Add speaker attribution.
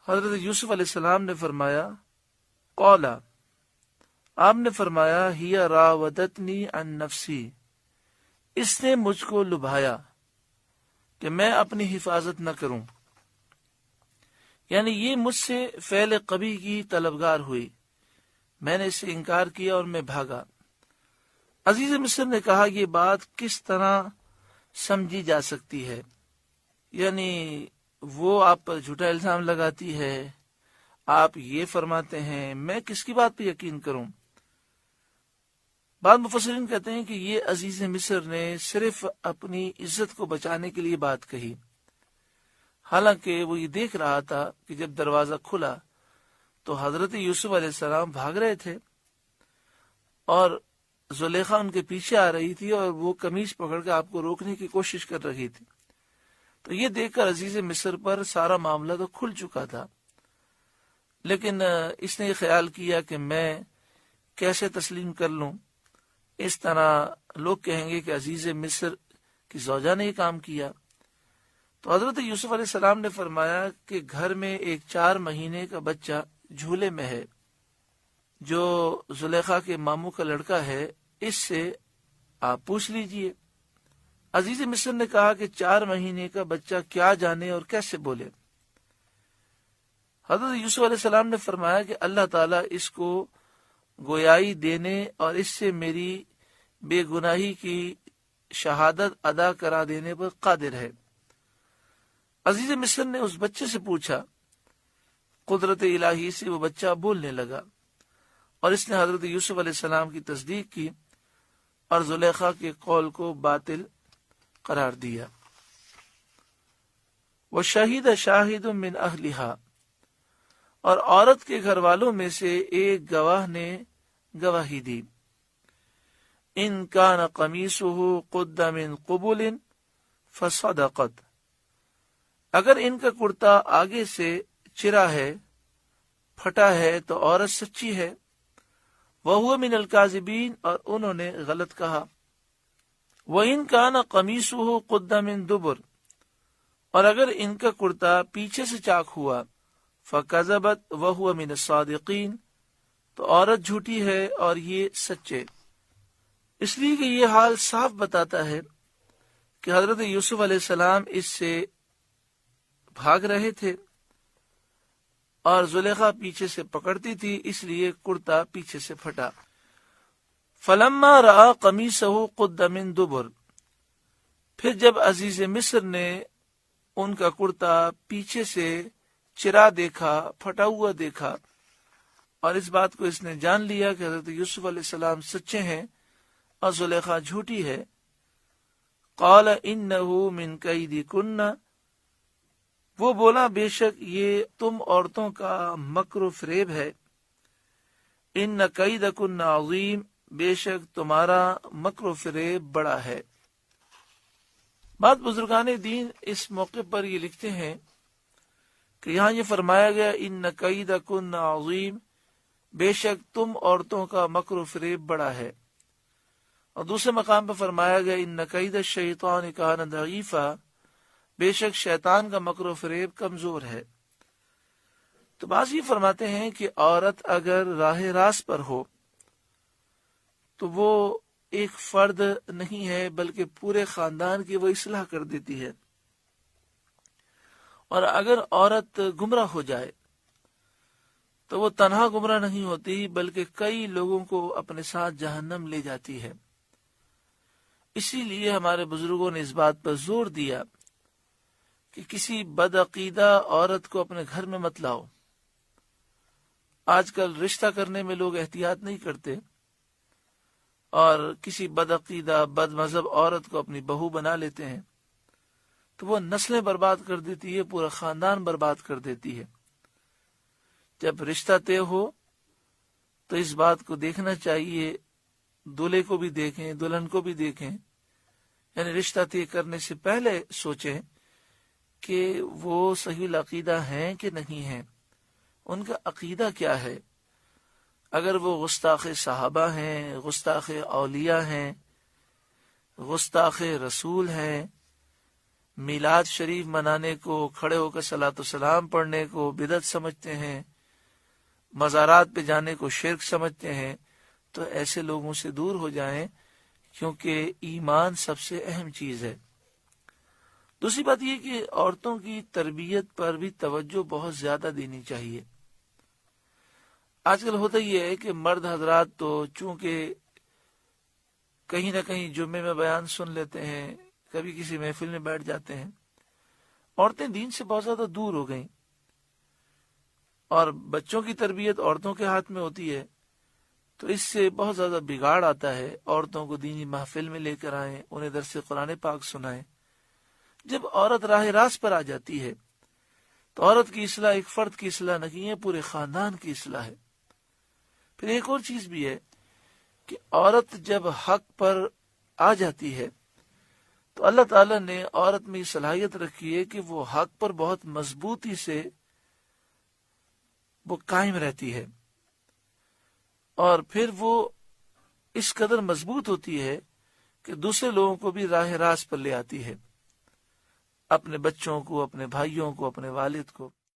Speaker 1: حضرت یوسف علیہ السلام نے فرمایا قولا، آپ نے فرمایا ہی راودتنی عن نفسی، اس نے مجھ کو لبھایا کہ میں اپنی حفاظت نہ کروں، یعنی یہ مجھ سے فعل قبیح کی طلبگار ہوئی، میں نے اس سے انکار کیا اور میں بھاگا۔ عزیز مصر نے کہا یہ بات کس طرح سمجھی جا سکتی ہے؟ یعنی وہ آپ پر جھوٹا الزام لگاتی ہے، آپ یہ فرماتے ہیں، میں کس کی بات پہ یقین کروں؟ بعض مفسرین کہتے ہیں کہ یہ عزیز مصر نے صرف اپنی عزت کو بچانے کے لیے بات کہی، حالانکہ وہ یہ دیکھ رہا تھا کہ جب دروازہ کھلا تو حضرت یوسف علیہ السلام بھاگ رہے تھے اور زلیخا ان کے پیچھے آ رہی تھی اور وہ قمیص پکڑ کے آپ کو روکنے کی کوشش کر رہی تھی۔ تو یہ دیکھ کر عزیز مصر پر سارا معاملہ تو کھل چکا تھا، لیکن اس نے یہ خیال کیا کہ میں کیسے تسلیم کر لوں، اس طرح لوگ کہیں گے کہ عزیز مصر کی زوجہ نے یہ کام کیا۔ تو حضرت یوسف علیہ السلام نے فرمایا کہ گھر میں ایک 4 مہینے کا بچہ جھولے میں ہے جو زلیخا کے ماموں کا لڑکا ہے، اس سے آپ پوچھ لیجئے۔ عزیز مصر نے کہا کہ 4 مہینے کا بچہ کیا جانے اور کیسے بولے؟ حضرت یوسف علیہ السلام نے فرمایا کہ اللہ تعالیٰ اس کو گویائی دینے اور اس سے میری بے گناہی کی شہادت ادا کرا دینے پر قادر ہے۔ عزیز مصر نے اس بچے سے پوچھا، قدرت الہی سے وہ بچہ بولنے لگا اور اس نے حضرت یوسف علیہ السلام کی تصدیق کی اور زلیخا کے قول کو باطل قرار دیا۔ وَشَهِدَ شَاهِدٌ مِّنْ أَهْلِهَا، اور عورت کے گھر والوں میں سے ایک گواہ نے گواہی دی، إِن كَانَ قَمِيصُهُ قُدَّ مِن قُبُلٍ فَصَدَقَتْ، اگر ان کا کرتا آگے سے چرا ہے، پھٹا ہے تو عورت سچی ہے، وَهُوَ مِنَ الْكَاذِبِينَ، اور انہوں نے غلط کہا۔ وَإِن كَانَ قَمِيصُهُ قُدَّ مِن دُبُرٍ، اور اگر ان کا کرتا پیچھے سے چاک ہوا، فَكَذَبَتْ وَهُوَ مِنَ الصَّادِقِينَ، تو عورت جھوٹی ہے اور یہ سچے۔ اس لیے کہ یہ حال صاف بتاتا ہے کہ حضرت یوسف علیہ السلام اس سے بھاگ رہے تھے اور زلیخا پیچھے سے پکڑتی تھی، اس لیے کرتا پیچھے سے پھٹا۔ فَلَمَّا رَأَىٰ قَمِيصَهُ قُدَّ مِن دُبُرٍ، پھر جب عزیز مصر نے ان کا کرتا پیچھے سے چرا دیکھا، پھٹا ہوا دیکھا، اور اس بات کو اس نے جان لیا کہ حضرت یوسف علیہ السلام سچے ہیں اور زلیخا جھوٹی ہے، قَالَ إِنَّهُ مِن كَيْدِكُنَّ، وہ بولا بے شک یہ تم عورتوں کا مکر و فریب ہے، ان کیدکن عظیم، بے شک تمہارا مکر و فریب بڑا ہے۔ بعض بزرگان دین اس موقع پر یہ لکھتے ہیں کہ یہاں یہ فرمایا گیا ان کیدکن عظیم، بے شک تم عورتوں کا مکر و فریب بڑا ہے، اور دوسرے مقام پر فرمایا گیا ان کید الشیطان کان ضعیفا، بے شک شیطان کا مکر و فریب کمزور ہے۔ تو بعض یہ فرماتے ہیں کہ عورت اگر راہ راست پر ہو تو وہ ایک فرد نہیں ہے بلکہ پورے خاندان کی وہ اصلاح کر دیتی ہے، اور اگر عورت گمراہ ہو جائے تو وہ تنہا گمراہ نہیں ہوتی بلکہ کئی لوگوں کو اپنے ساتھ جہنم لے جاتی ہے۔ اسی لیے ہمارے بزرگوں نے اس بات پر زور دیا کہ کسی بدعقیدہ عورت کو اپنے گھر میں مت لاؤ۔ آج کل رشتہ کرنے میں لوگ احتیاط نہیں کرتے اور کسی بدعقیدہ بد مذہب عورت کو اپنی بہو بنا لیتے ہیں، تو وہ نسلیں برباد کر دیتی ہے، پورا خاندان برباد کر دیتی ہے۔ جب رشتہ طے ہو تو اس بات کو دیکھنا چاہیے، دولہے کو بھی دیکھیں، دلہن کو بھی دیکھیں، یعنی رشتہ طے کرنے سے پہلے سوچیں کہ وہ صحیح العقیدہ ہیں کہ نہیں ہیں، ان کا عقیدہ کیا ہے۔ اگر وہ گستاخ صحابہ ہیں، گستاخ اولیاء ہیں، گستاخ رسول ہیں، میلاد شریف منانے کو، کھڑے ہو کر صلاۃ و سلام پڑھنے کو بدعت سمجھتے ہیں، مزارات پہ جانے کو شرک سمجھتے ہیں، تو ایسے لوگوں سے دور ہو جائیں، کیونکہ ایمان سب سے اہم چیز ہے۔ دوسری بات یہ کہ عورتوں کی تربیت پر بھی توجہ بہت زیادہ دینی چاہیے۔ آج کل ہوتا یہ ہے کہ مرد حضرات تو چونکہ کہیں نہ کہیں جمعے میں بیان سن لیتے ہیں، کبھی کسی محفل میں بیٹھ جاتے ہیں، عورتیں دین سے بہت زیادہ دور ہو گئیں، اور بچوں کی تربیت عورتوں کے ہاتھ میں ہوتی ہے، تو اس سے بہت زیادہ بگاڑ آتا ہے۔ عورتوں کو دینی محفل میں لے کر آئیں، انہیں درس قرآن پاک سنائیں۔ جب عورت راہ راست پر آ جاتی ہے تو عورت کی اصلاح ایک فرد کی اصلاح نہیں ہے، پورے خاندان کی اصلاح ہے۔ پھر ایک اور چیز بھی ہے کہ عورت جب حق پر آ جاتی ہے تو اللہ تعالیٰ نے عورت میں یہ صلاحیت رکھی ہے کہ وہ حق پر بہت مضبوطی سے وہ قائم رہتی ہے، اور پھر وہ اس قدر مضبوط ہوتی ہے کہ دوسرے لوگوں کو بھی راہ راست پر لے آتی ہے، اپنے بچوں کو، اپنے بھائیوں کو، اپنے والد کو۔